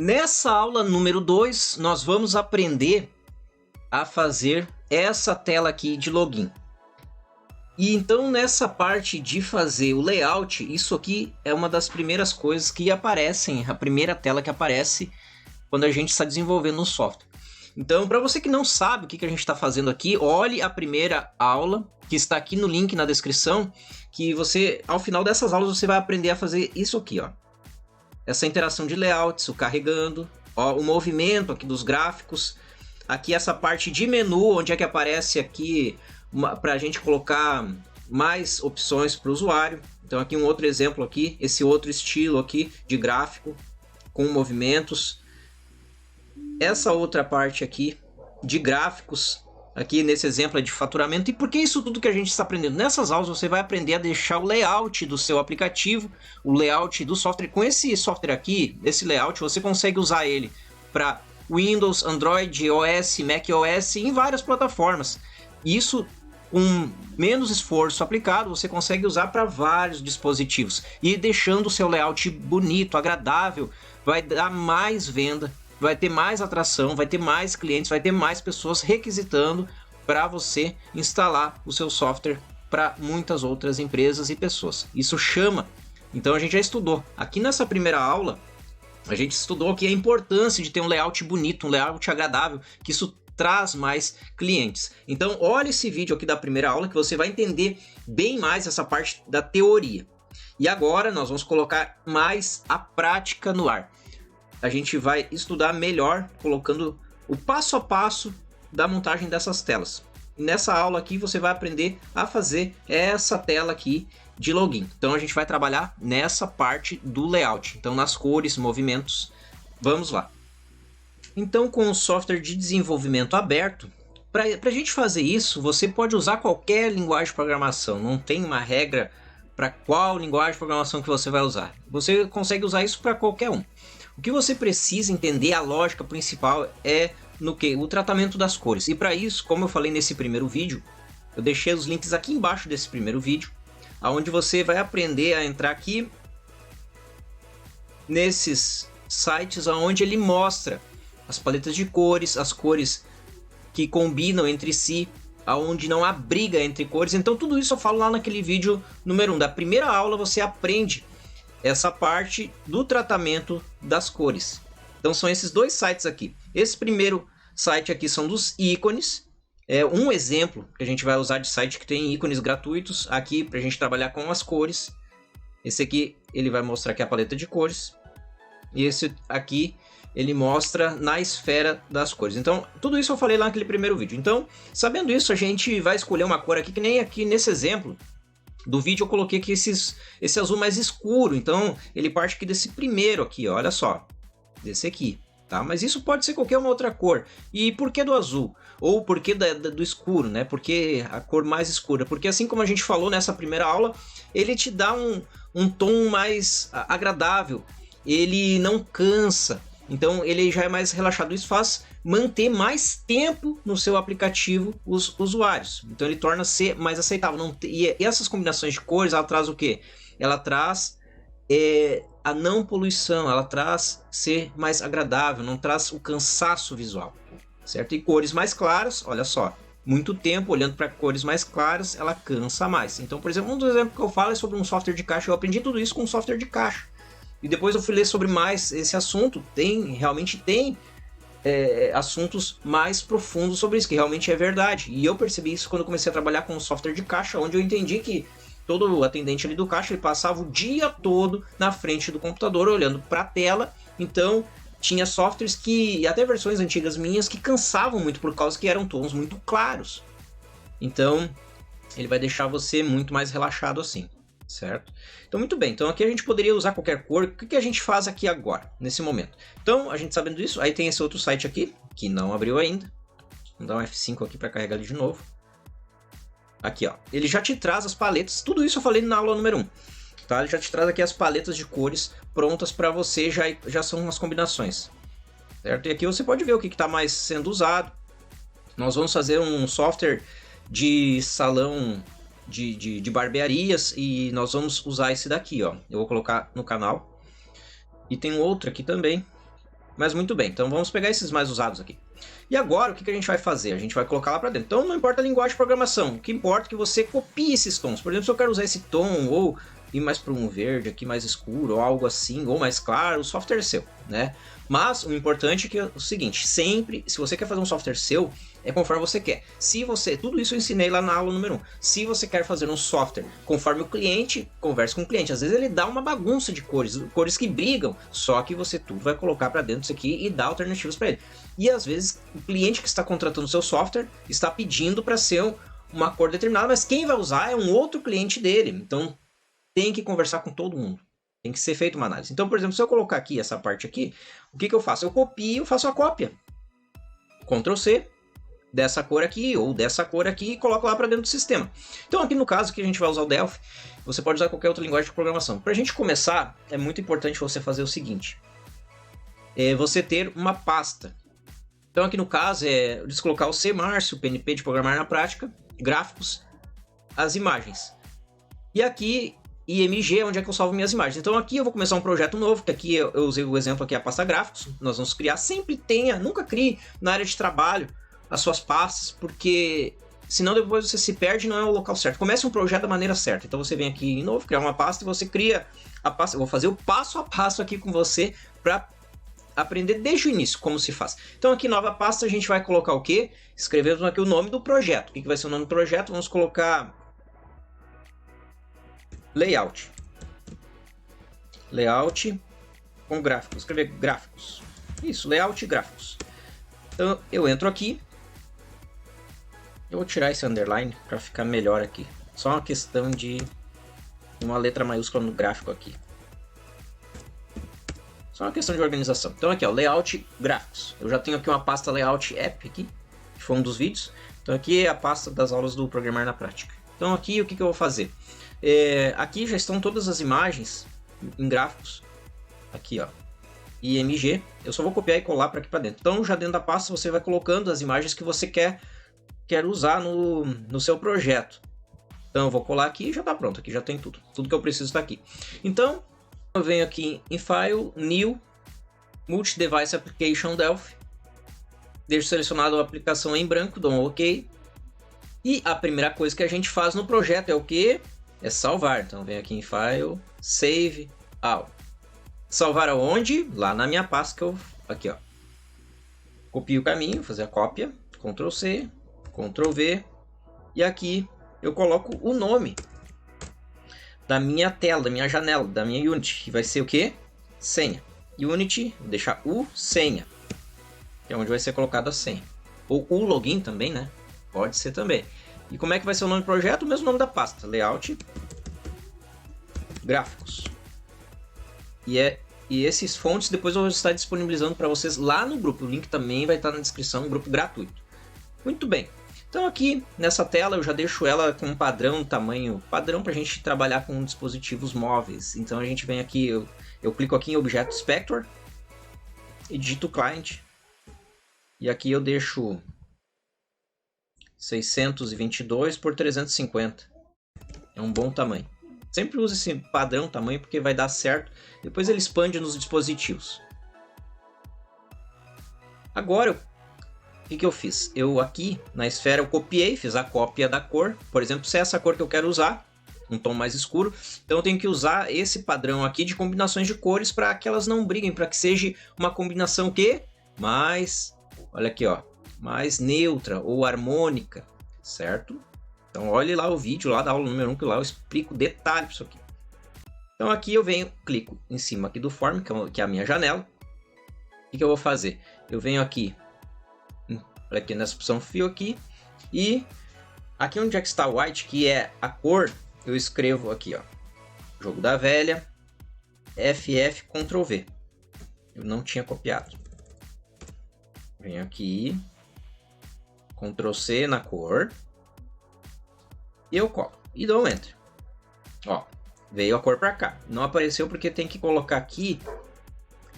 Nessa aula número 2, nós vamos aprender a fazer essa tela aqui de login. E então nessa parte de fazer o layout, isso aqui é uma das primeiras coisas que aparecem, a primeira tela que aparece quando a gente está desenvolvendo um software. Então, para você que não sabe o que a gente está fazendo aqui, olhe a primeira aula, que está aqui no link na descrição, que você, ao final dessas aulas, você vai aprender a fazer isso aqui, ó. Essa interação de layouts, o carregando, ó, o movimento aqui dos gráficos, aqui essa parte de menu, onde é que aparece aqui para a gente colocar mais opções para o usuário. Então aqui um outro exemplo aqui, esse outro estilo aqui de gráfico com movimentos. Essa outra parte aqui de gráficos, aqui nesse exemplo é de faturamento. E por que isso tudo que a gente está aprendendo? Nessas aulas você vai aprender a deixar o layout do seu aplicativo, o layout do software. Com esse software aqui, esse layout, você consegue usar ele para Windows, Android, iOS, macOS e em várias plataformas. Isso com menos esforço aplicado, você consegue usar para vários dispositivos. E deixando o seu layout bonito, agradável, vai dar mais venda, vai ter mais atração, vai ter mais clientes, vai ter mais pessoas requisitando para você instalar o seu software para muitas outras empresas e pessoas. Isso chama. Então a gente já estudou. Aqui nessa primeira aula, a gente estudou aqui a importância de ter um layout bonito, um layout agradável, que isso traz mais clientes. Então olha esse vídeo aqui da primeira aula que você vai entender bem mais essa parte da teoria. E agora nós vamos colocar mais a prática no ar. A gente vai estudar melhor colocando o passo a passo da montagem dessas telas. Nessa aula aqui você vai aprender a fazer essa tela aqui de login. Então a gente vai trabalhar nessa parte do layout. Então nas cores, movimentos, vamos lá. Então com o software de desenvolvimento aberto, para a gente fazer isso, você pode usar qualquer linguagem de programação. Não tem uma regra para qual linguagem de programação que você vai usar. Você consegue usar isso para qualquer um. O que você precisa entender, a lógica principal é no que? O tratamento das cores. E para isso, como eu falei nesse primeiro vídeo, eu deixei os links aqui embaixo desse primeiro vídeo, onde você vai aprender a entrar aqui nesses sites onde ele mostra as paletas de cores, as cores que combinam entre si, onde não há briga entre cores. Então tudo isso eu falo lá naquele vídeo número 1. Da primeira aula você aprende essa parte do tratamento das cores. Então são esses dois sites aqui. Esse primeiro site aqui são dos ícones. É um exemplo que a gente vai usar de site que tem ícones gratuitos aqui para a gente trabalhar com as cores. Esse aqui ele vai mostrar aqui a paleta de cores. E esse aqui ele mostra na esfera das cores. Então tudo isso eu falei lá naquele primeiro vídeo. Então sabendo isso, a gente vai escolher uma cor aqui que nem aqui nesse exemplo do vídeo eu coloquei aqui esse azul mais escuro. Então ele parte aqui desse primeiro aqui, ó, olha só, desse aqui, tá? Mas isso pode ser qualquer uma outra cor. E por que do azul? Ou por que do escuro, né? Porque a cor mais escura? Porque assim como a gente falou nessa primeira aula, ele te dá um tom mais agradável, ele não cansa. Então ele já é mais relaxado, isso faz manter mais tempo no seu aplicativo os usuários. Então ele torna ser mais aceitável. E essas combinações de cores, ela traz o quê? Ela traz a não poluição, ela traz ser mais agradável, não traz o cansaço visual, certo? E cores mais claras, olha só, muito tempo olhando para cores mais claras, ela cansa mais. Então, por exemplo, um dos exemplos que eu falo é sobre um software de caixa. Eu aprendi tudo isso com um software de caixa. E depois eu fui ler sobre mais esse assunto. Realmente tem assuntos mais profundos sobre isso, que realmente é verdade. E eu percebi isso quando eu comecei a trabalhar com o software de caixa, onde eu entendi que todo atendente ali do caixa, ele passava o dia todo na frente do computador, olhando para a tela. Então tinha softwares que, até versões antigas minhas, que cansavam muito por causa que eram tons muito claros. Então ele vai deixar você muito mais relaxado assim, certo? Então muito bem, então aqui a gente poderia usar qualquer cor. O que a gente faz aqui agora, nesse momento? Então a gente sabendo disso, aí tem esse outro site aqui, que não abriu ainda. Vamos dar um F5 aqui para carregar ele de novo. Aqui ó, ele já te traz as paletas, tudo isso eu falei na aula número 1. Tá? Ele já te traz aqui as paletas de cores prontas para você, já são as combinações, certo? E aqui você pode ver o que está mais sendo usado. Nós vamos fazer um software de salão de barbearias e nós vamos usar esse daqui, ó. Eu vou colocar no canal. E tem outro aqui também, Mas muito bem, então vamos pegar esses mais usados aqui. E agora, o que a gente vai fazer? A gente vai colocar lá para dentro. Então não importa a linguagem de programação, o que importa é que você copie esses tons. Por exemplo, se eu quero usar esse tom, ou ir mais para um verde aqui mais escuro, ou algo assim, ou mais claro, o software é seu, né? Mas o importante é que é o seguinte, sempre, se você quer fazer um software seu, é conforme você quer. Se você, tudo isso eu ensinei lá na aula número 1. Se você quer fazer um software conforme o cliente, converse com o cliente. Às vezes ele dá uma bagunça de cores, cores que brigam, só que você tudo vai colocar para dentro disso aqui e dar alternativas para ele. E às vezes o cliente que está contratando o seu software está pedindo para ser uma cor determinada, mas quem vai usar é um outro cliente dele. Então tem que conversar com todo mundo. Tem que ser feita uma análise. Então, por exemplo, se eu colocar aqui essa parte aqui, o que eu faço? Eu copio, faço a cópia. Ctrl C, dessa cor aqui ou dessa cor aqui e coloco lá para dentro do sistema. Então aqui no caso que a gente vai usar o Delphi, você pode usar qualquer outra linguagem de programação. Para a gente começar, é muito importante você fazer o seguinte. Você ter uma pasta. Então aqui no caso é colocar o C Márcio, PNP de programar na prática, gráficos, as imagens. E aqui IMG, onde é que eu salvo minhas imagens. Então aqui eu vou começar um projeto novo, que aqui eu usei o exemplo aqui, a pasta gráficos. Nós vamos criar, sempre nunca crie na área de trabalho as suas pastas, porque senão depois você se perde e não é o local certo. Comece um projeto da maneira certa. Então você vem aqui de novo, criar uma pasta e você cria a pasta. Eu vou fazer o passo a passo aqui com você para aprender desde o início como se faz. Então aqui nova pasta, a gente vai colocar o quê? Escrevemos aqui o nome do projeto. O que vai ser o nome do projeto? Vamos colocar layout com gráficos, escrever gráficos, isso, layout e gráficos. Então eu entro aqui, eu vou tirar esse underline para ficar melhor aqui, só uma questão de uma letra maiúscula no gráfico aqui, só uma questão de organização. Então aqui ó, layout gráficos, eu já tenho aqui uma pasta layout app aqui, que foi um dos vídeos. Então aqui é a pasta das aulas do Programar na Prática. Então aqui o que eu vou fazer? Aqui já estão todas as imagens em gráficos, aqui ó, IMG, eu só vou copiar e colar para aqui para dentro. Então já dentro da pasta você vai colocando as imagens que você quer usar no seu projeto. Então eu vou colar aqui e já está pronto, aqui já tem tudo que eu preciso está aqui. Então eu venho aqui em File, New, Multi-Device Application Delphi, deixo selecionado a aplicação em branco, dou um OK. E a primeira coisa que a gente faz no projeto é o que? É salvar. Então vem aqui em File, Save All. Salvar aonde? Lá na minha pasta que eu... Aqui ó. Copio o caminho, fazer a cópia. Ctrl C, Ctrl V. E aqui eu coloco o nome da minha tela, da minha janela, da minha Unity. Que vai ser o que? Senha. Unity, vou deixar o senha. Que é onde vai ser colocado a senha. Ou o login também, né? Pode ser também. E como é que vai ser o nome do projeto? O mesmo nome da pasta. Layout. Gráficos. E esses fontes depois eu vou estar disponibilizando para vocês lá no grupo. O link também vai estar na descrição, um grupo gratuito. Muito bem. Então aqui nessa tela eu já deixo ela com um padrão, tamanho padrão para a gente trabalhar com dispositivos móveis. Então a gente vem aqui, eu clico aqui em Objeto Inspector e digito Client. E aqui eu deixo 622 por 350. É um bom tamanho. Sempre use esse padrão tamanho porque vai dar certo. Depois ele expande nos dispositivos. Agora, o que eu fiz? Eu aqui na esfera eu copiei, fiz a cópia da cor. Por exemplo, se é essa cor que eu quero usar, um tom mais escuro, então eu tenho que usar esse padrão aqui de combinações de cores para que elas não briguem, para que seja uma combinação que mais, olha aqui ó, mais neutra ou harmônica, certo? Então olhe lá o vídeo lá da aula número 1 que lá eu explico detalhe para isso aqui. Então aqui eu venho, clico em cima aqui do Form, que é a minha janela. O que eu vou fazer? Eu venho aqui, olha aqui nessa opção Fill aqui, e aqui onde é que está White, que é a cor, eu escrevo aqui ó, jogo da velha, FF Ctrl V. Eu não tinha copiado. Venho aqui, Ctrl C na cor, e eu colo, e dou um Enter. Ó, veio a cor para cá. Não apareceu porque tem que colocar aqui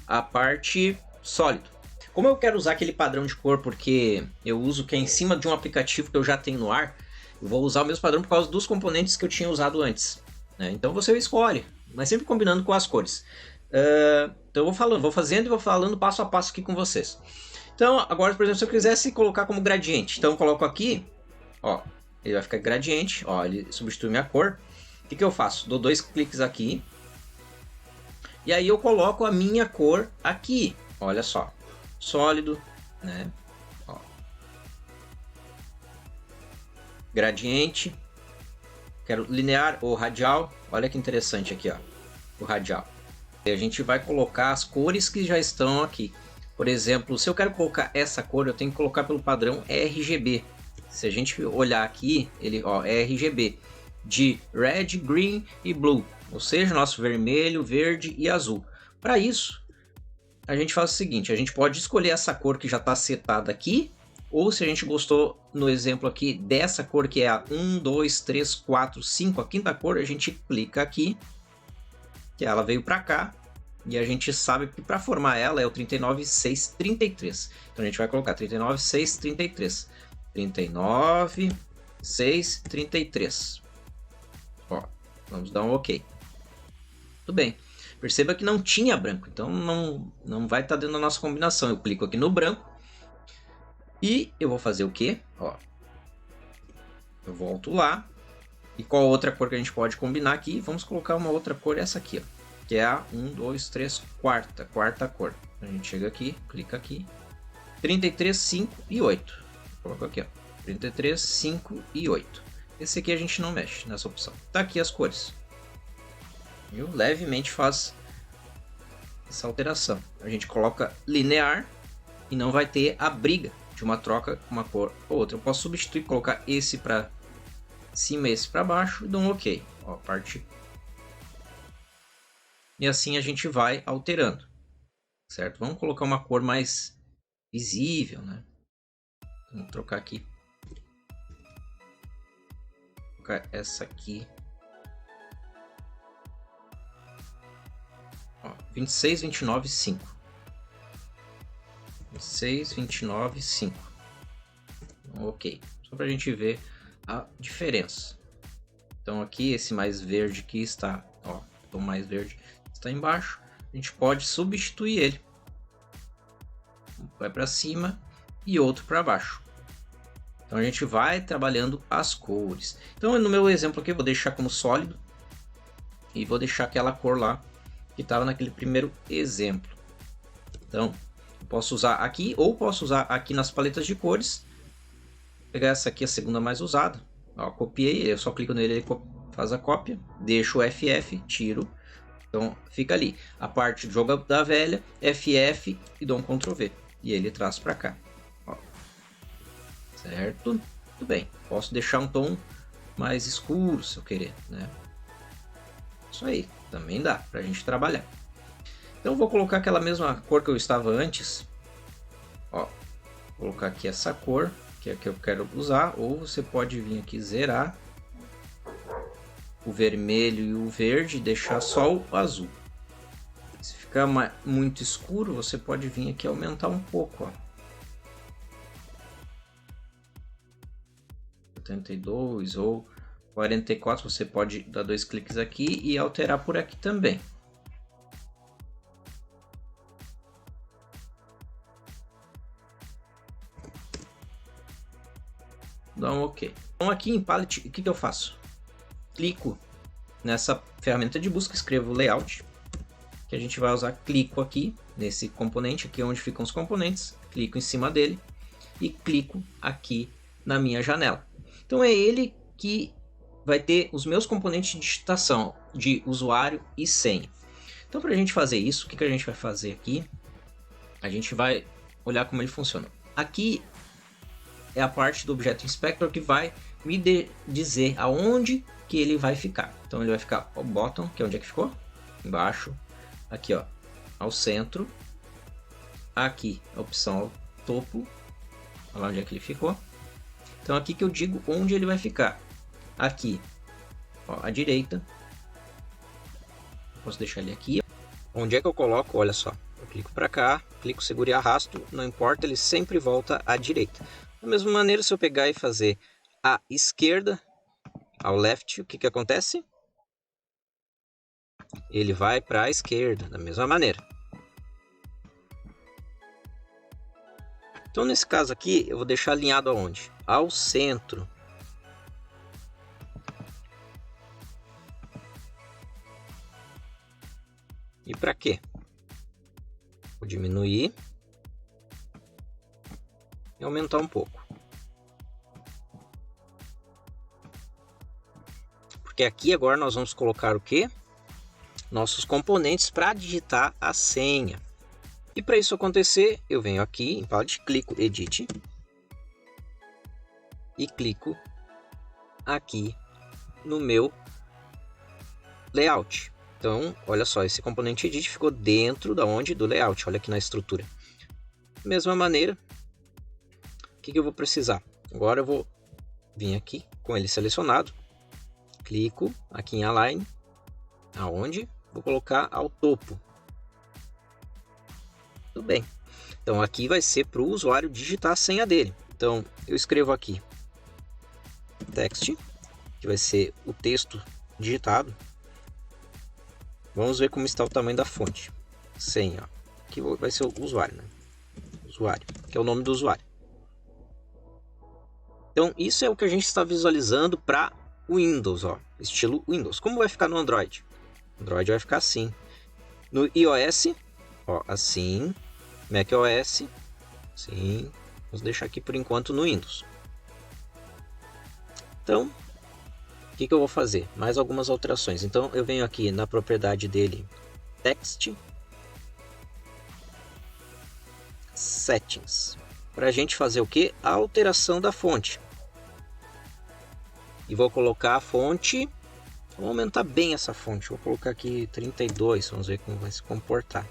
a parte sólido. Como eu quero usar aquele padrão de cor porque eu uso que é em cima de um aplicativo que eu já tenho no ar, eu vou usar o mesmo padrão por causa dos componentes que eu tinha usado antes, né? Então você escolhe, mas sempre combinando com as cores. Então eu vou fazendo e vou falando passo a passo aqui com vocês. Então agora, por exemplo, se eu quisesse colocar como gradiente, então eu coloco aqui, ó, ele vai ficar gradiente, ó, ele substitui minha cor. O que eu faço? Dou 2 cliques aqui e aí eu coloco a minha cor aqui. Olha só, sólido, né? Ó. Gradiente. Quero linear ou radial. Olha que interessante aqui, ó, o radial. E a gente vai colocar as cores que já estão aqui. Por exemplo, se eu quero colocar essa cor, eu tenho que colocar pelo padrão RGB. Se a gente olhar aqui, ele, ó, é RGB de red, green e blue, ou seja, nosso vermelho, verde e azul. Para isso, a gente faz o seguinte: a gente pode escolher essa cor que já está setada aqui, ou se a gente gostou no exemplo aqui dessa cor que é a 1, 2, 3, 4, 5, a quinta cor, a gente clica aqui, que ela veio para cá, e a gente sabe que para formar ela é o 39,633. Então a gente vai colocar 39,633. 39,633. Ó, vamos dar um OK. Tudo bem. Perceba que não tinha branco, então não vai estar dentro da nossa combinação. Eu clico aqui no branco e eu vou fazer o quê? Ó, eu volto lá. E qual outra cor que a gente pode combinar aqui? Vamos colocar uma outra cor, essa aqui, ó, que é a 1, 2, 3, quarta cor. A gente chega aqui, clica aqui. 33, 5 e 8. Coloco aqui, ó. 33, 5 e 8. Esse aqui a gente não mexe nessa opção. Tá aqui as cores. Viu? Levemente faz essa alteração. A gente coloca linear e não vai ter a briga de uma troca com uma cor ou outra. Eu posso substituir, colocar esse para cima e esse para baixo e dou um OK. Ó, parte. E assim a gente vai alterando, certo? Vamos colocar uma cor mais visível, né? Vamos trocar aqui. Vou colocar essa aqui. Ó, 26, 29, 5. 26, 29, 5. OK. Só para a gente ver a diferença. Então aqui esse mais verde que está, ó, o mais verde está embaixo. A gente pode substituir ele. Vai para cima e outro para baixo. Então a gente vai trabalhando as cores. Então no meu exemplo aqui eu vou deixar como sólido e vou deixar aquela cor lá que estava naquele primeiro exemplo. Então eu posso usar aqui ou posso usar aqui nas paletas de cores. Pegar essa aqui, a segunda mais usada. Ó, copiei, eu só clico nele, ele faz a cópia, deixo o FF, tiro. Então fica ali a parte do jogo da velha, FF e dou um Ctrl V e ele traz para cá. Ó. Certo? Tudo bem. Posso deixar um tom mais escuro se eu querer, né? Isso aí, também dá para a gente trabalhar. Então vou colocar aquela mesma cor que eu estava antes. Ó, vou colocar aqui essa cor que é a que eu quero usar, ou você pode vir aqui zerar o vermelho e o verde e deixar só o azul. Se ficar muito escuro, você pode vir aqui aumentar um pouco, ó. 72 ou 44, você pode dar 2 cliques aqui e alterar por aqui também. Dá um OK. Então aqui em Palette, o que eu faço? Clico nessa ferramenta de busca, escrevo layout, que a gente vai usar, clico aqui nesse componente, aqui onde ficam os componentes, clico em cima dele e clico aqui na minha janela. Então é ele que vai ter os meus componentes de digitação de usuário e senha. Então para a gente fazer isso, o que a gente vai fazer aqui? A gente vai olhar como ele funciona. Aqui é a parte do Objeto Inspector que vai me dizer aonde que ele vai ficar. Então ele vai ficar o bottom, que é onde é que ficou? Embaixo. Aqui, ó, ao centro. Aqui a opção topo. Olha lá onde é que ele ficou. Então aqui que eu digo onde ele vai ficar. Aqui, ó, à direita. Posso deixar ele aqui. Onde é que eu coloco? Olha só. Eu clico para cá, clico, seguro e arrasto. Não importa, ele sempre volta à direita. Da mesma maneira, se eu pegar e fazer à esquerda, ao left, o que acontece? ele vai para a esquerda, da mesma maneira. Então, nesse caso aqui, eu vou deixar alinhado aonde? Ao centro. E para quê? Vou diminuir e aumentar um pouco. Porque aqui agora nós vamos colocar o quê? Nossos componentes para digitar a senha. E para isso acontecer, eu venho aqui em Palette, clico Edit e clico aqui no meu layout. Então, olha só, esse componente Edit ficou dentro da onde? Do layout. Olha aqui na estrutura. Mesma maneira, o que eu vou precisar? Agora eu vou vir aqui com ele selecionado, clico aqui em Align, aonde? Vou colocar ao topo. Tudo bem. Então aqui vai ser para o usuário digitar a senha dele. Então eu escrevo aqui text, que vai ser o texto digitado. Vamos ver como está o tamanho da fonte. Senha, que vai ser o usuário, né? Usuário, que é o nome do usuário. Então isso é o que a gente está visualizando para o Windows, ó, estilo Windows. Como vai ficar no Android? Android vai ficar assim. No iOS, ó, assim. macOS, sim. Vamos deixar aqui por enquanto no Windows. Então, o que eu vou fazer? Mais algumas alterações. Então, eu venho aqui na propriedade dele, Text, Settings, para a gente fazer o que? A alteração da fonte. E vou colocar a fonte, vou aumentar bem essa fonte, vou colocar aqui 32, vamos ver como vai se comportar.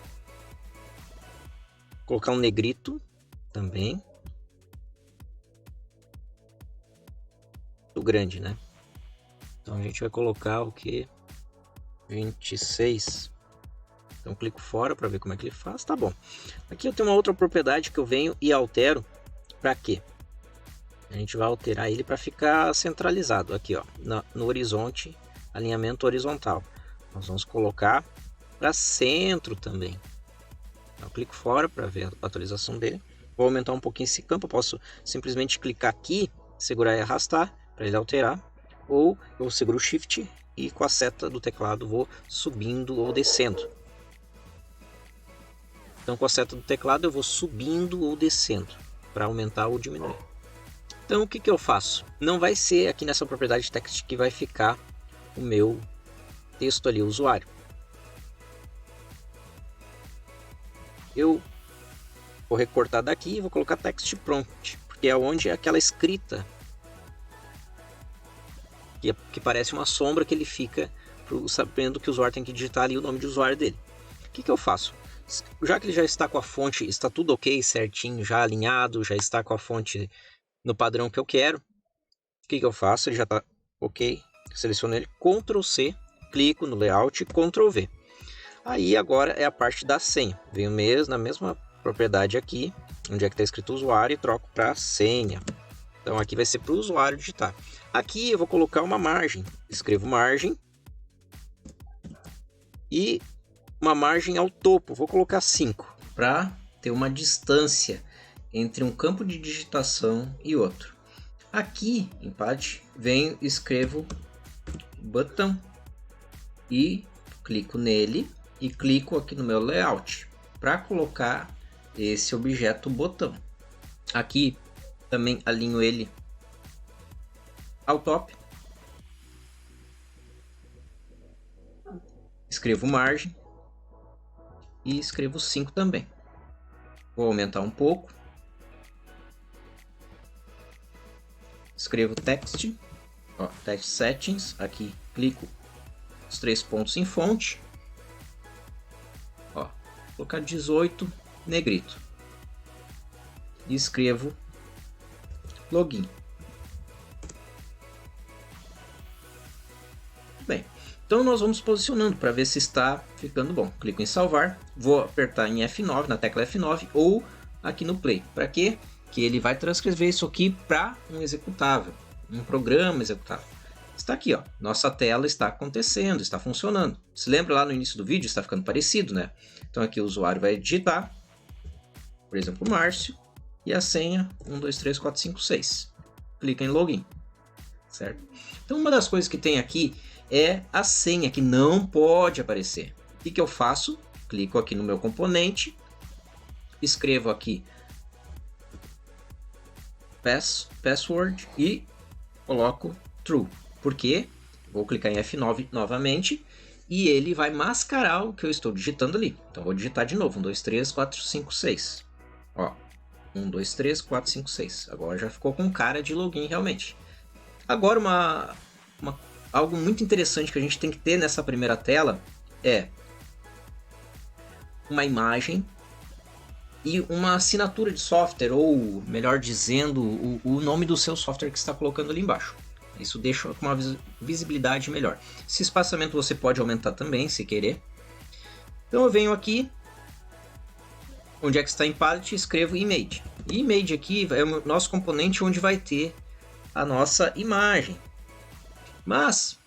Vou colocar um negrito também. Muito grande, né? Então a gente vai colocar o que? 26. Então clico fora para ver como é que ele faz, tá bom. Aqui eu tenho uma outra propriedade que eu venho e altero. Para quê? A gente vai alterar ele para ficar centralizado aqui, ó, no horizonte, alinhamento horizontal. Nós vamos colocar para centro também. Então, eu clico fora para ver a atualização dele. Vou aumentar um pouquinho esse campo. Eu posso simplesmente clicar aqui, segurar e arrastar para ele alterar. Ou eu seguro o Shift e com a seta do teclado vou subindo ou descendo. Então com a seta do teclado eu vou subindo ou descendo para aumentar ou diminuir. Então o que eu faço? Não vai ser aqui nessa propriedade text que vai ficar o meu texto ali, o usuário. Eu vou recortar daqui e vou colocar text prompt, porque é onde é aquela escrita que parece uma sombra que ele fica sabendo que o usuário tem que digitar ali o nome de usuário dele. O que eu faço? Já que ele já está com a fonte, está tudo ok, certinho, já alinhado, já está com a fonte no padrão que eu quero. O que eu faço? Ele já está ok, seleciono ele, Ctrl C, clico no layout, Ctrl V. Aí agora é a parte da senha. Venho mesmo na mesma propriedade aqui, onde é que está escrito usuário, e troco para senha. Então aqui vai ser para o usuário digitar. Aqui eu vou colocar uma margem. Escrevo margem e uma margem ao topo. Vou colocar 5 para ter uma distância entre um campo de digitação e outro. Aqui em Pad venho e escrevo botão e clico nele e clico aqui no meu layout para colocar esse objeto botão. Aqui também alinho ele ao top, escrevo margem e escrevo 5 também. Vou aumentar um pouco, escrevo text, ó, text settings, aqui clico os 3 pontos em fonte, ó, vou colocar 18 negrito e escrevo login. Bem, então nós vamos posicionando para ver se está ficando bom. Clico em salvar, vou apertar em F9, na tecla F9 ou aqui no play. Para quê? Que ele vai transcrever isso aqui para um executável, um programa executável. está aqui, ó. Nossa tela está acontecendo, está funcionando. Se lembra lá no início do vídeo, está ficando parecido, né? Então aqui o usuário vai digitar, por exemplo, Márcio, e a senha 123456. Clica em login, certo? Então uma das coisas que tem aqui é a senha, que não pode aparecer. O que eu faço? Clico aqui no meu componente, escrevo aqui password e coloco true. Por quê? Vou clicar em F9 novamente e ele vai mascarar o que eu estou digitando ali. Então vou digitar de novo, 1, 2, 3, 4, 5, 6. Ó, 1, 2, 3, 4, 5, 6. Agora já ficou com cara de login realmente. Agora algo muito interessante que a gente tem que ter nessa primeira tela é uma imagem e uma assinatura de software, ou melhor dizendo, o nome do seu software que está colocando ali embaixo. Isso deixa com uma visibilidade melhor. Esse espaçamento você pode aumentar também, se querer. Então eu venho aqui, onde é que está em palette, escrevo image. E image aqui é o nosso componente onde vai ter a nossa imagem. Mas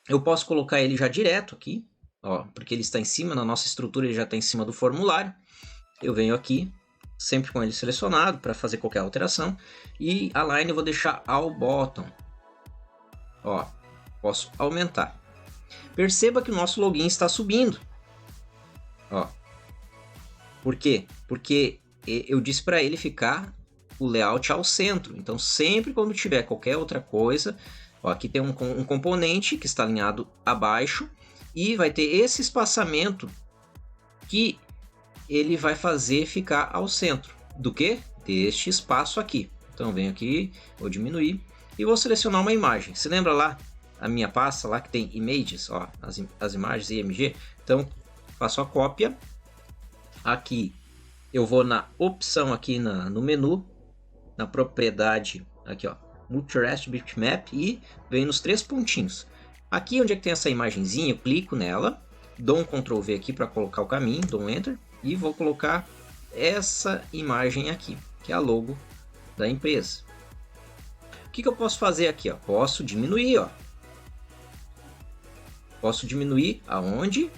eu posso colocar ele já direto aqui, ó, porque ele está em cima, na nossa estrutura ele já está em cima do formulário. Eu venho aqui, sempre com ele selecionado para fazer qualquer alteração. E align eu vou deixar all bottom. Ó, posso aumentar. Perceba que o nosso login está subindo. Ó. Por quê? Porque eu disse para ele ficar o layout ao centro. Então sempre quando tiver qualquer outra coisa, ó, aqui tem um componente que está alinhado abaixo. E vai ter esse espaçamento que ele vai fazer ficar ao centro. Do que? Deste espaço aqui. Então venho aqui, vou diminuir e vou selecionar uma imagem. Se lembra lá a minha pasta lá que tem images, ó, as imagens IMG? Então faço a cópia. Aqui eu vou na opção aqui no menu, na propriedade, aqui ó, Multi-Rest Bitmap, e venho nos 3 pontinhos. Aqui onde é que tem essa imagenzinha, eu clico nela, dou um Ctrl V aqui para colocar o caminho, dou um Enter. E vou colocar essa imagem aqui, que é a logo da empresa. O que eu posso fazer aqui? Ó? Posso diminuir. Ó. Posso diminuir aonde?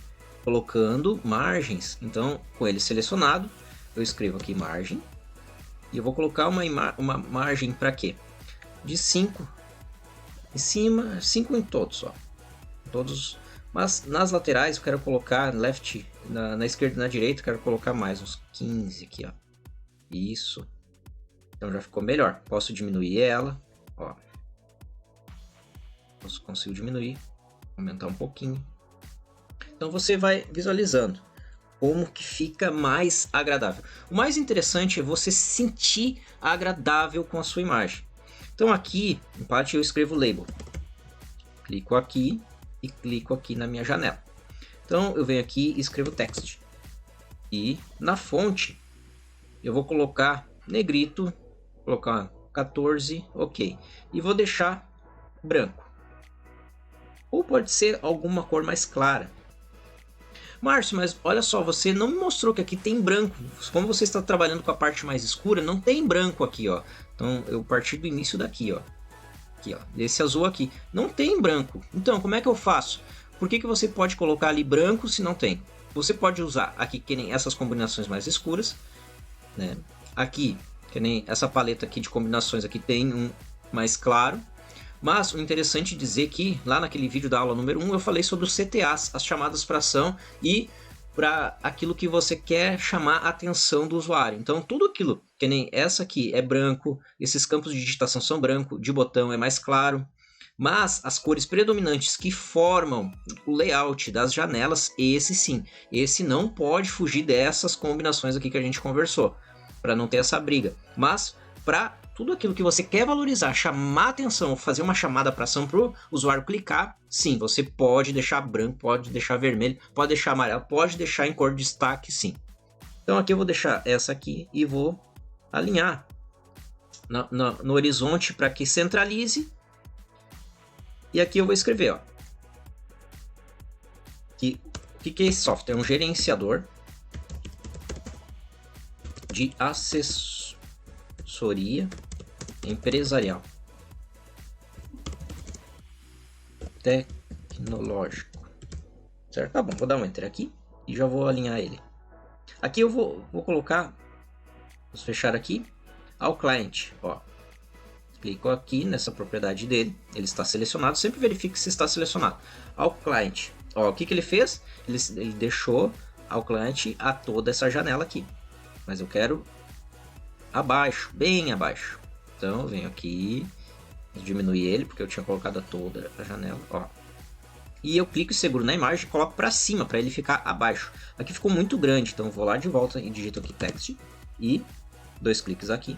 Colocando margens. Então, com ele selecionado, eu escrevo aqui margem. E eu vou colocar uma margem para quê? De 5 em cima, 5 em todos. Ó. Todos. Mas nas laterais eu quero colocar left, na esquerda e na direita eu quero colocar mais uns 15 aqui, ó. Isso. Então já ficou melhor. Posso diminuir ela, ó. Consigo diminuir, aumentar um pouquinho. Então você vai visualizando como que fica mais agradável. O mais interessante é você se sentir agradável com a sua imagem. Então aqui, em parte eu escrevo label. Clico aqui e clico aqui na minha janela. Então eu venho aqui e escrevo text. E na fonte eu vou colocar negrito, colocar 14, ok. E vou deixar branco. Ou pode ser alguma cor mais clara. Márcio, mas olha só, você não me mostrou que aqui tem branco. Como você está trabalhando com a parte mais escura, não tem branco aqui, ó. Então eu parti do início daqui, ó. Aqui, ó, desse azul aqui. Não tem branco. Então, como é que eu faço? Por que você pode colocar ali branco se não tem? Você pode usar aqui que nem essas combinações mais escuras, né? Aqui, que nem essa paleta aqui de combinações aqui tem um mais claro. Mas o interessante é dizer que lá naquele vídeo da aula número 1 eu falei sobre os CTAs, as chamadas para ação e para aquilo que você quer chamar a atenção do usuário. Então tudo aquilo, que nem essa aqui é branco, esses campos de digitação são branco, de botão é mais claro, mas as cores predominantes que formam o layout das janelas, esse sim, esse não pode fugir dessas combinações aqui que a gente conversou, para não ter essa briga. Mas para tudo aquilo que você quer valorizar, chamar atenção, fazer uma chamada para ação para o usuário clicar, sim, você pode deixar branco, pode deixar vermelho, pode deixar amarelo, pode deixar em cor de destaque, sim. Então aqui eu vou deixar essa aqui e vou alinhar no horizonte para que centralize. E aqui eu vou escrever, ó, que o que é esse software? É um gerenciador de assessoria empresarial. tecnológico. Certo? Tá bom, vou dar um enter aqui e já vou alinhar ele. Aqui eu vou colocar, vamos fechar aqui, ao cliente, ó. Clico aqui nessa propriedade dele, ele está selecionado, sempre verifique se está selecionado. Ao cliente, ó, o que ele fez? Ele deixou ao cliente a toda essa janela aqui, mas eu quero abaixo, bem abaixo. Então eu venho aqui, diminuir ele, porque eu tinha colocado a toda a janela, ó. E eu clico e seguro na imagem e coloco para cima, para ele ficar abaixo. Aqui ficou muito grande, então eu vou lá de volta e digito aqui text e 2 cliques aqui.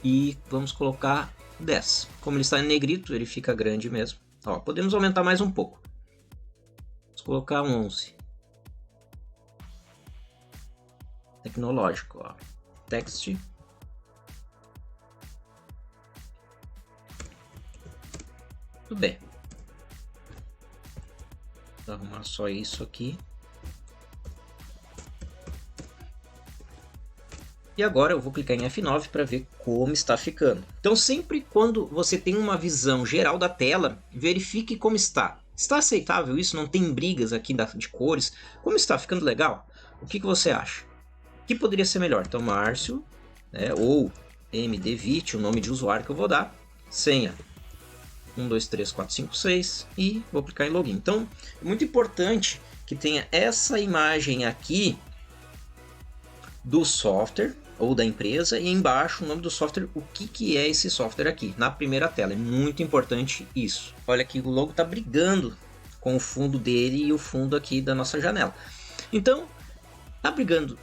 E vamos colocar 10. Como ele está em negrito, ele fica grande mesmo. Ó, podemos aumentar mais um pouco. Vamos colocar 11. Tecnológico, ó. Text. Tudo bem. Vou arrumar só isso aqui. E agora eu vou clicar em F9 para ver como está ficando. Então sempre quando você tem uma visão geral da tela, verifique como está. Está aceitável isso? Não tem brigas aqui de cores? Como está? Ficando legal? O que você acha? O que poderia ser melhor? Então Márcio, né, ou mdvit, o nome de usuário que eu vou dar, senha 123456 e vou clicar em login. Então é muito importante que tenha essa imagem aqui do software ou da empresa e embaixo o nome do software, o que é esse software aqui, na primeira tela. É muito importante isso. Olha aqui, o logo está brigando com o fundo dele e o fundo aqui da nossa janela. Então, tá brigando.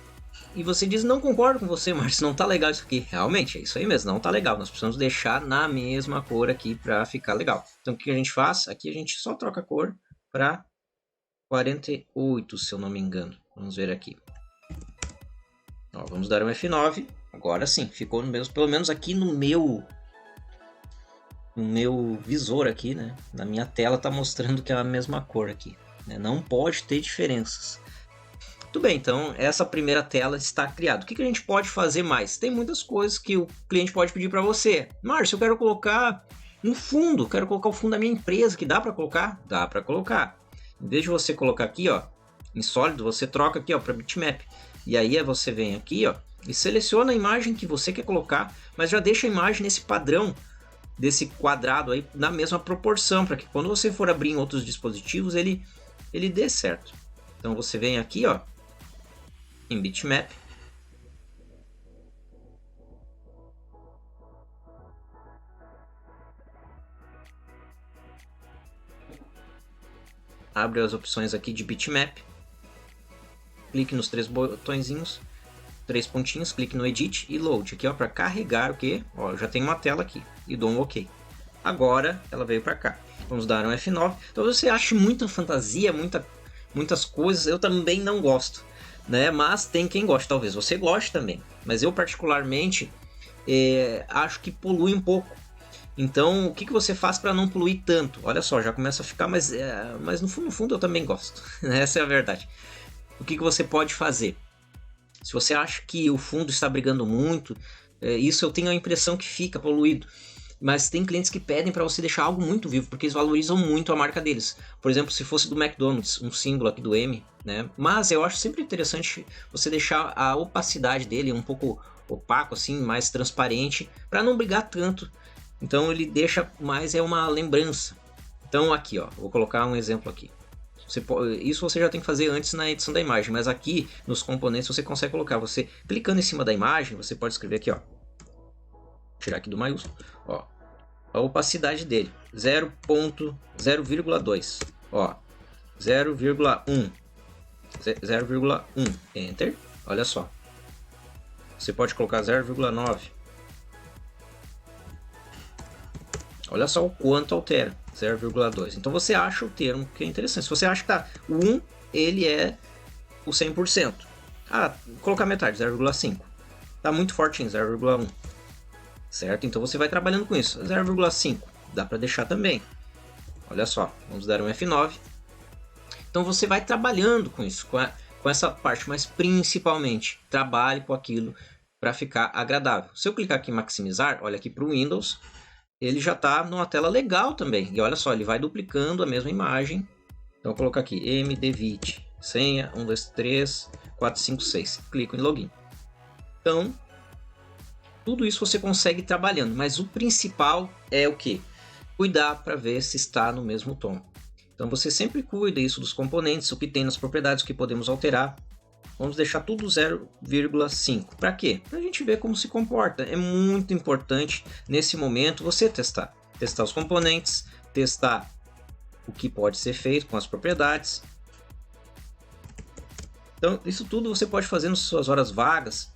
E você diz, não concordo com você, Márcio, não tá legal isso aqui. Realmente, é isso aí mesmo, não tá legal. Nós precisamos deixar na mesma cor aqui para ficar legal. Então, o que a gente faz? Aqui a gente só troca a cor para 48, se eu não me engano. Vamos ver aqui. Ó, vamos dar um F9. Agora sim, ficou no mesmo, pelo menos aqui no meu visor aqui, né? Na minha tela tá mostrando que é a mesma cor aqui, né? Não pode ter diferenças. Muito bem, então essa primeira tela está criada. O que a gente pode fazer mais? Tem muitas coisas que o cliente pode pedir para você. Márcio, eu quero colocar um fundo, quero colocar o fundo da minha empresa, que dá para colocar? Dá para colocar. Em vez de você colocar aqui, ó, em sólido, você troca aqui, ó, para bitmap. E aí você vem aqui, ó, e seleciona a imagem que você quer colocar, mas já deixa a imagem nesse padrão desse quadrado aí na mesma proporção, para que quando você for abrir em outros dispositivos ele dê certo. Então você vem aqui, ó, em bitmap, abre as opções aqui de bitmap, clique nos 3 botõezinhos, 3 pontinhos, clique no edit e load aqui, ó, para carregar o que? Ó, já tem uma tela aqui e dou um OK. Agora ela veio para cá. Vamos dar um F9. Então você acha muita fantasia, muitas coisas. Eu também não gosto, né? Mas tem quem gosta. Talvez você goste também. Mas eu particularmente acho que polui um pouco. Então o que você faz para não poluir tanto? Olha só, já começa a ficar, mas no fundo eu também gosto. Essa é a verdade. O que você pode fazer? Se você acha que o fundo está brigando muito, isso eu tenho a impressão que fica poluído. Mas tem clientes que pedem para você deixar algo muito vivo, porque eles valorizam muito a marca deles. Por exemplo, se fosse do McDonald's, um símbolo aqui do M, né? Mas eu acho sempre interessante você deixar a opacidade dele um pouco opaco, assim, mais transparente, para não brigar tanto. Então ele deixa mais uma lembrança. Então aqui, ó, vou colocar um exemplo aqui. Isso você já tem que fazer antes na edição da imagem, mas aqui nos componentes você consegue colocar. Você clicando em cima da imagem, você pode escrever aqui, ó. Tirar aqui do maiúsculo, ó, a opacidade dele 0.0,2, ó, 0,1, 0,1, enter. Olha só, você pode colocar 0,9. Olha só o quanto altera, 0,2. Então você acha o termo que é interessante. Se você acha que tá o 1, ele é o 100%. Colocar metade, 0,5. Tá muito fortinho, 0,1. Certo? Então você vai trabalhando com isso. 0,5 dá para deixar também. Olha só, vamos dar um F9. Então você vai trabalhando com isso, com essa parte, mas principalmente trabalhe com aquilo para ficar agradável. Se eu clicar aqui em maximizar, olha aqui para o Windows, ele já está numa tela legal também. E olha só, ele vai duplicando a mesma imagem. Então, vou colocar aqui, MDVIT, senha, 1, 2, 3, 4, 5, 6. Clico em login. Então, tudo isso você consegue trabalhando, mas o principal é o que? Cuidar para ver se está no mesmo tom. Então, você sempre cuida isso dos componentes, o que tem nas propriedades, o que podemos alterar. Vamos deixar tudo 0,5. Para quê? Para a gente ver como se comporta. É muito importante nesse momento você testar. Testar os componentes, testar o que pode ser feito com as propriedades. Então, isso tudo você pode fazer nas suas horas vagas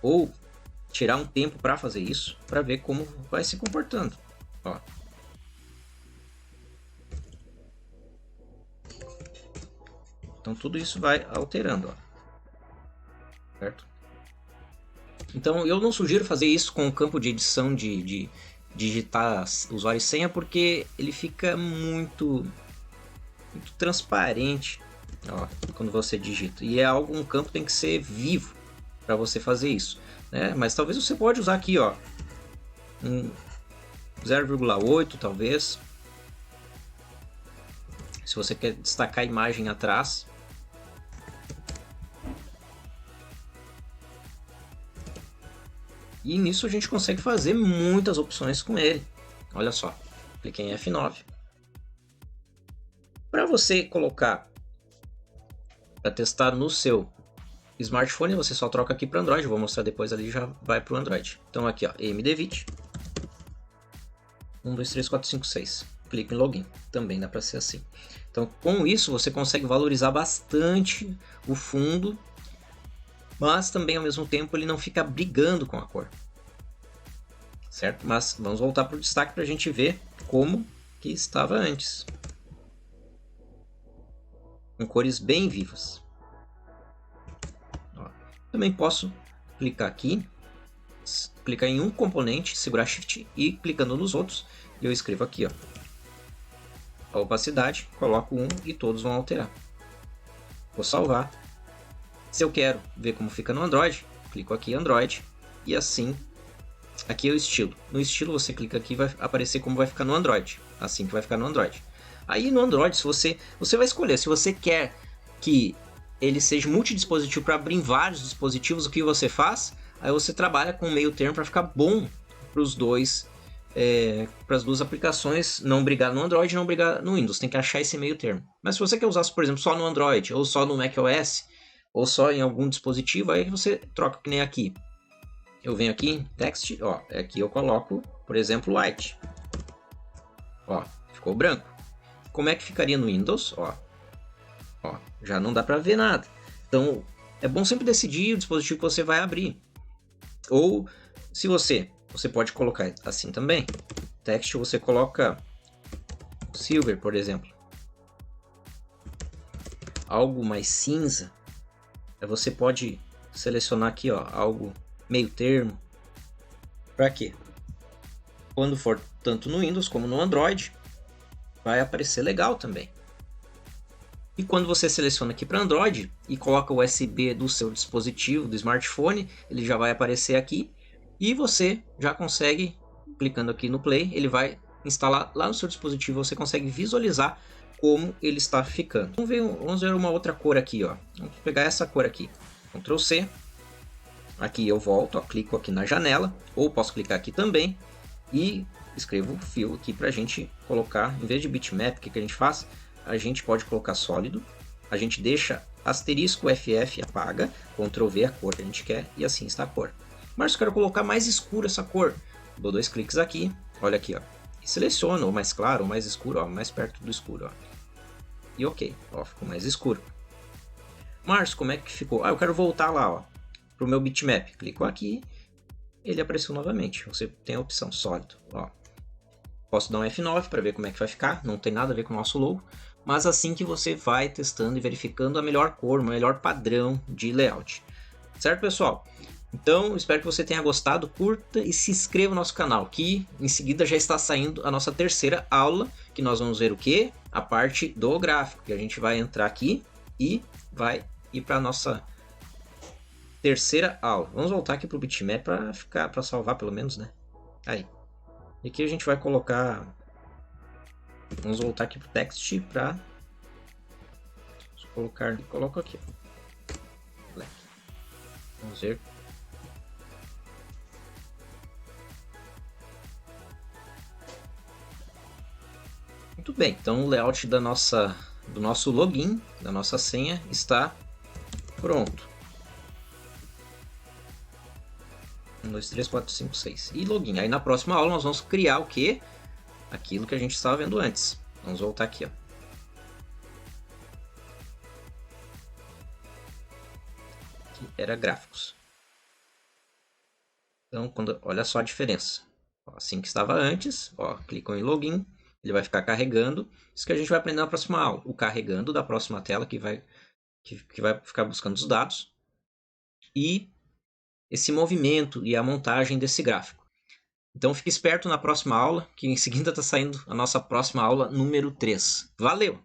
ou tirar um tempo para fazer isso, para ver como vai se comportando. Ó. Então, tudo isso vai alterando. Ó. Certo? Então, eu não sugiro fazer isso com o campo de edição de digitar usuário e senha, porque ele fica muito transparente, ó, quando você digita. E é um campo tem que ser vivo para você fazer isso, né? Mas talvez você pode usar aqui, ó, um 0,8 talvez, se você quer destacar a imagem atrás. E nisso a gente consegue fazer muitas opções com ele. Olha só, cliquei em F9. Para você colocar, para testar no seu smartphone, você só troca aqui para Android. Vou mostrar depois, ali já vai para o Android. Então aqui, ó, MDVIT 1, 2, 3, 4, 5, 6. Clique em login, também dá para ser assim. Então, com isso você consegue valorizar bastante o fundo, mas também ao mesmo tempo ele não fica brigando com a cor, certo? Mas vamos voltar para o destaque para a gente ver como que estava antes, com cores bem vivas. Ó, também posso clicar aqui, clicar em um componente, segurar Shift e clicando nos outros, e eu escrevo aqui, ó, a opacidade, coloco 1 e todos vão alterar. Vou salvar. Se eu quero ver como fica no Android, clico aqui em Android e assim, aqui é o estilo. No estilo você clica aqui e vai aparecer como vai ficar no Android, assim que vai ficar no Android. Aí no Android, se você vai escolher, se você quer que ele seja multidispositivo para abrir em vários dispositivos, o que você faz? Aí você trabalha com um meio termo para ficar bom para os dois, para as duas aplicações, não brigar no Android e não brigar no Windows. Tem que achar esse meio termo. Mas se você quer usar, por exemplo, só no Android ou só no macOS, ou só em algum dispositivo, aí você troca, que nem aqui. Eu venho aqui em text, ó, aqui eu coloco, por exemplo, white. Ó, ficou branco. Como é que ficaria no Windows? Ó, já não dá para ver nada. Então, é bom sempre decidir o dispositivo que você vai abrir. Ou, se você pode colocar assim também. Text você coloca silver, por exemplo. Algo mais cinza. Você pode selecionar aqui, ó, algo meio termo. Para quê? Quando for tanto no Windows como no Android, vai aparecer legal também. E quando você seleciona aqui para Android e coloca o USB do seu dispositivo, do smartphone, ele já vai aparecer aqui e você já consegue, clicando aqui no Play, ele vai instalar lá no seu dispositivo, você consegue visualizar como ele está ficando. Vamos ver uma outra cor aqui, ó. Vamos pegar essa cor aqui, Ctrl C. Aqui eu volto, ó, clico aqui na janela, ou posso clicar aqui também e escrevo o fio aqui para a gente colocar, em vez de bitmap, o que a gente faz? A gente pode colocar sólido, a gente deixa asterisco FF, apaga, Ctrl V a cor que a gente quer e assim está a cor. Mas eu quero colocar mais escuro essa cor, dou 2 cliques aqui, olha aqui, ó, e seleciono ou mais claro ou mais escuro, ó, mais perto do escuro, ó. E ok, ó, ficou mais escuro. Márcio, como é que ficou? Eu quero voltar lá, ó, para o meu bitmap. Clico aqui, ele apareceu novamente. Você tem a opção sólido, ó. Posso dar um F9 para ver como é que vai ficar. Não tem nada a ver com o nosso logo, mas assim que você vai testando e verificando a melhor cor, o melhor padrão de layout. Certo, pessoal? Então, espero que você tenha gostado, curta e se inscreva no nosso canal, que em seguida já está saindo a nossa terceira aula, que nós vamos ver o que? A parte do gráfico, que a gente vai entrar aqui e vai ir para a nossa terceira aula. Vamos voltar aqui para o bitmap para salvar pelo menos, né? Aí. E aqui a gente vai colocar... Vamos voltar aqui para o text para colocar... Coloco aqui. Black. Vamos ver. Muito bem, então o layout do nosso login, da nossa senha, está pronto. 1, 2, 3, 4, 5, 6. E login. Aí na próxima aula nós vamos criar o quê? Aquilo que a gente estava vendo antes. Vamos voltar aqui, ó. Aqui era gráficos. Então, olha só a diferença. Ó, assim que estava antes, ó, clicam em login, ele vai ficar carregando. Isso que a gente vai aprender na próxima aula. O carregando da próxima tela que vai ficar buscando os dados. E esse movimento e a montagem desse gráfico. Então fique esperto na próxima aula, que em seguida está saindo a nossa próxima aula número 3. Valeu!